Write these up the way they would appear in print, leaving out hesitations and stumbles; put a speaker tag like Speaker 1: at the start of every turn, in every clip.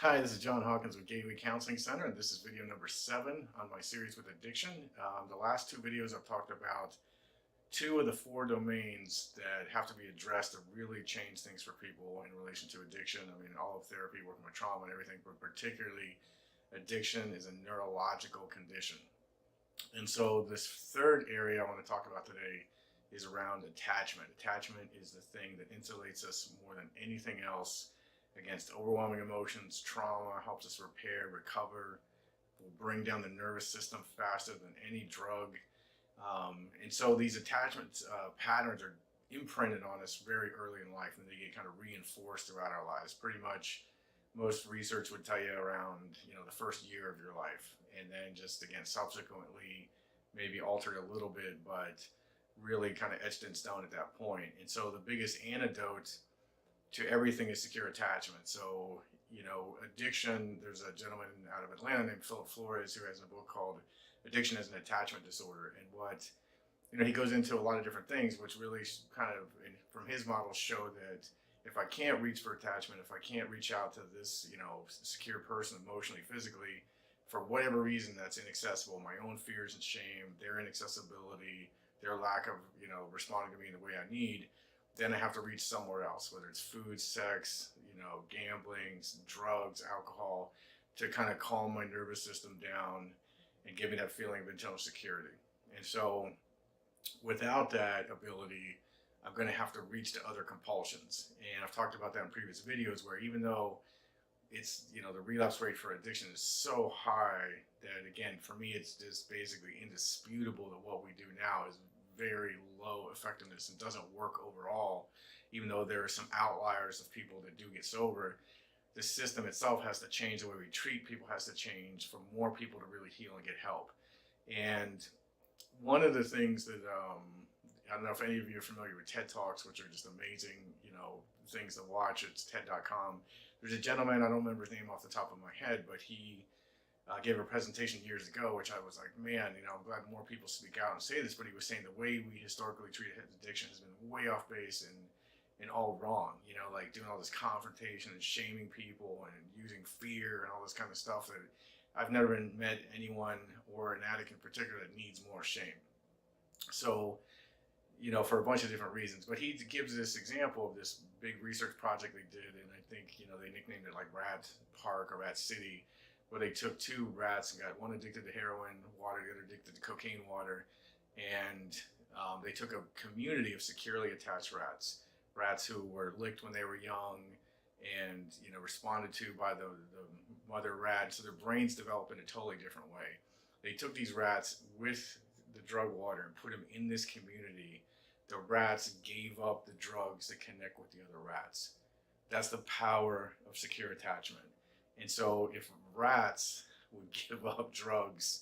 Speaker 1: Hi, this is John Hawkins with Gateway Counseling Center, and this is video number 7 on my series with addiction. The last two videos I've talked about two of the four domains that have to be addressed to really change things for people in relation to addiction. I mean, all of therapy, working with trauma and everything, but particularly addiction is a neurological condition. And so this third area I want to talk about today is around attachment. Attachment is the thing that insulates us more than anything else against overwhelming emotions. Trauma helps us repair, recover, will bring down the nervous system faster than any drug. And so these attachment patterns are imprinted on us very early in life, and they get kind of reinforced throughout our lives. Pretty much most research would tell you around, the first year of your life, and then just again subsequently maybe altered a little bit, but really kind of etched in stone at that point. And so the biggest antidote to everything is secure attachment. So, addiction, there's a gentleman out of Atlanta named Philip Flores who has a book called Addiction as an Attachment Disorder. And what, he goes into a lot of different things, which really kind of, from his model, show that if I can't reach for attachment, if I can't reach out to this, secure person emotionally, physically, for whatever reason that's inaccessible, my own fears and shame, their inaccessibility, their lack of, responding to me in the way I need, then I have to reach somewhere else, whether it's food, sex, gambling, drugs, alcohol, to kind of calm my nervous system down and give me that feeling of internal security. And so without that ability, I'm going to have to reach to other compulsions. And I've talked about that in previous videos, where even though it's, the relapse rate for addiction is so high that, again, for me, it's just basically indisputable that what we do now is very low effectiveness and doesn't work overall. Even though there are some outliers of people that do get sober, the system itself has to change. The way we treat people has to change for more people to really heal and get help. And one of the things that I don't know if any of you are familiar with TED Talks, which are just amazing, things to watch. It's TED.com. There's a gentleman, I don't remember his name off the top of my head, but he gave a presentation years ago, which I was like, man, I'm glad more people speak out and say this. But he was saying the way we historically treat addiction has been way off base and all wrong. Like doing all this confrontation and shaming people and using fear and all this kind of stuff that I've never met anyone, or an addict in particular, that needs more shame. So, for a bunch of different reasons. But he gives this example of this big research project they did, and I think, they nicknamed it like Rat Park or Rat City, where they took two rats and got one addicted to heroin water, the other addicted to cocaine water, and they took a community of securely attached rats who were licked when they were young and, responded to by the mother rat, so their brains developed in a totally different way. They took these rats with the drug water and put them in this community. The rats gave up the drugs to connect with the other rats. That's the power of secure attachment. And so if rats would give up drugs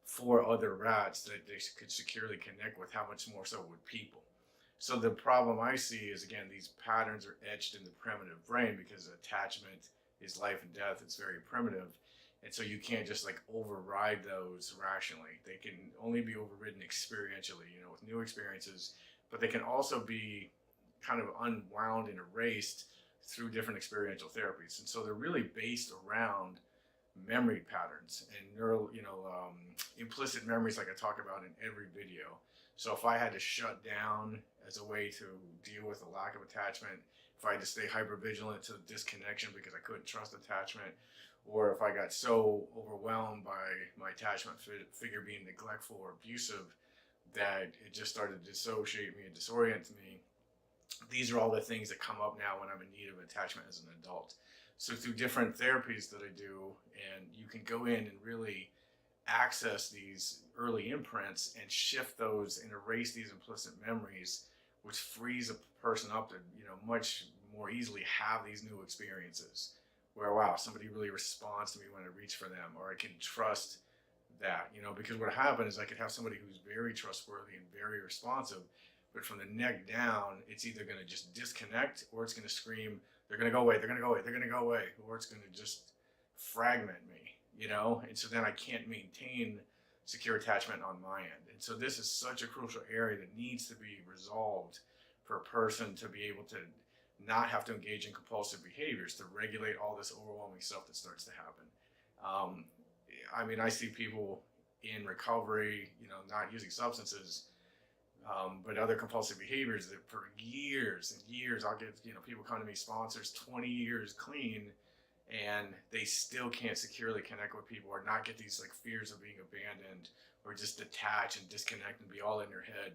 Speaker 1: for other rats that they could securely connect with, how much more so would people? So the problem I see is, again, these patterns are etched in the primitive brain because attachment is life and death. It's very primitive. And so you can't just like override those rationally. They can only be overridden experientially, with new experiences, but they can also be kind of unwound and erased through different experiential therapies. And so they're really based around memory patterns and implicit memories, like I talk about in every video. So if I had to shut down as a way to deal with a lack of attachment, if I had to stay hypervigilant to the disconnection because I couldn't trust attachment, or if I got so overwhelmed by my attachment figure being neglectful or abusive that it just started to dissociate me and disorient me, these are all the things that come up now when I'm in need of attachment as an adult. So through different therapies that I do, and you can go in and really access these early imprints and shift those and erase these implicit memories, which frees a person up to, much more easily have these new experiences where, wow, somebody really responds to me when I reach for them, or I can trust that, because what happened is I could have somebody who's very trustworthy and very responsive, but from the neck down, it's either going to just disconnect, or it's going to scream, they're going to go away, they're going to go away, they're going to go away, or it's going to just fragment me, and so then I can't maintain secure attachment on my end. And so this is such a crucial area that needs to be resolved for a person to be able to not have to engage in compulsive behaviors to regulate all this overwhelming stuff that starts to happen. I mean, I see people in recovery, not using substances, but other compulsive behaviors that for years and years, I'll get, people come to me, sponsors, 20 years clean, and they still can't securely connect with people, or not get these like fears of being abandoned, or just detach and disconnect and be all in their head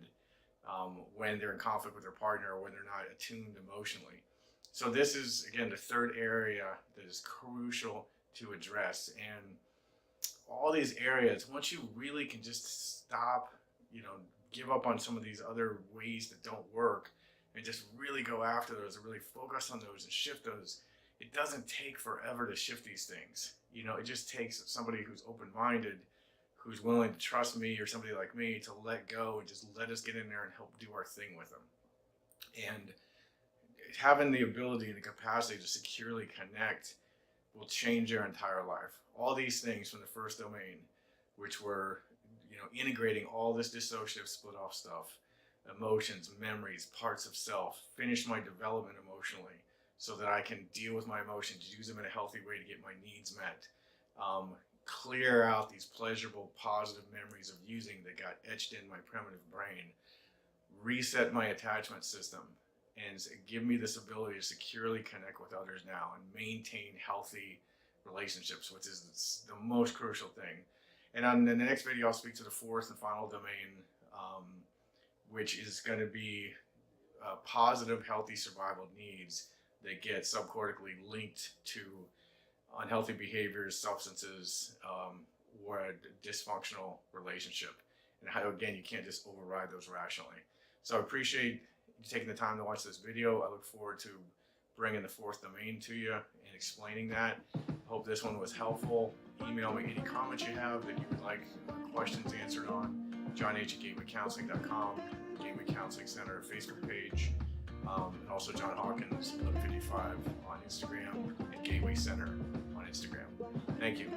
Speaker 1: when they're in conflict with their partner, or when they're not attuned emotionally. So this is, again, the third area that is crucial to address. And all these areas, once you really can just stop, give up on some of these other ways that don't work, and just really go after those and really focus on those and shift those, it doesn't take forever to shift these things. It just takes somebody who's open-minded, who's willing to trust me or somebody like me to let go and just let us get in there and help do our thing with them. And having the ability and the capacity to securely connect will change your entire life. All these things from the first domain, which were, integrating all this dissociative split off stuff, emotions, memories, parts of self, finish my development emotionally so that I can deal with my emotions, use them in a healthy way to get my needs met, clear out these pleasurable, positive memories of using that got etched in my primitive brain, reset my attachment system, and give me this ability to securely connect with others now and maintain healthy relationships, which is the most crucial thing. And on the next video, I'll speak to the fourth and final domain, which is going to be positive, healthy survival needs that get subcortically linked to unhealthy behaviors, substances, or a dysfunctional relationship. And how, again, you can't just override those rationally. So I appreciate you taking the time to watch this video. I look forward to bringing the fourth domain to you and explaining that. Hope this one was helpful. Email me any comments you have that you would like questions answered on. John H. at gatewaycounseling.com, Gateway Counseling Center Facebook page, and also John Hawkins, 1155 on Instagram, and Gateway Center on Instagram. Thank you.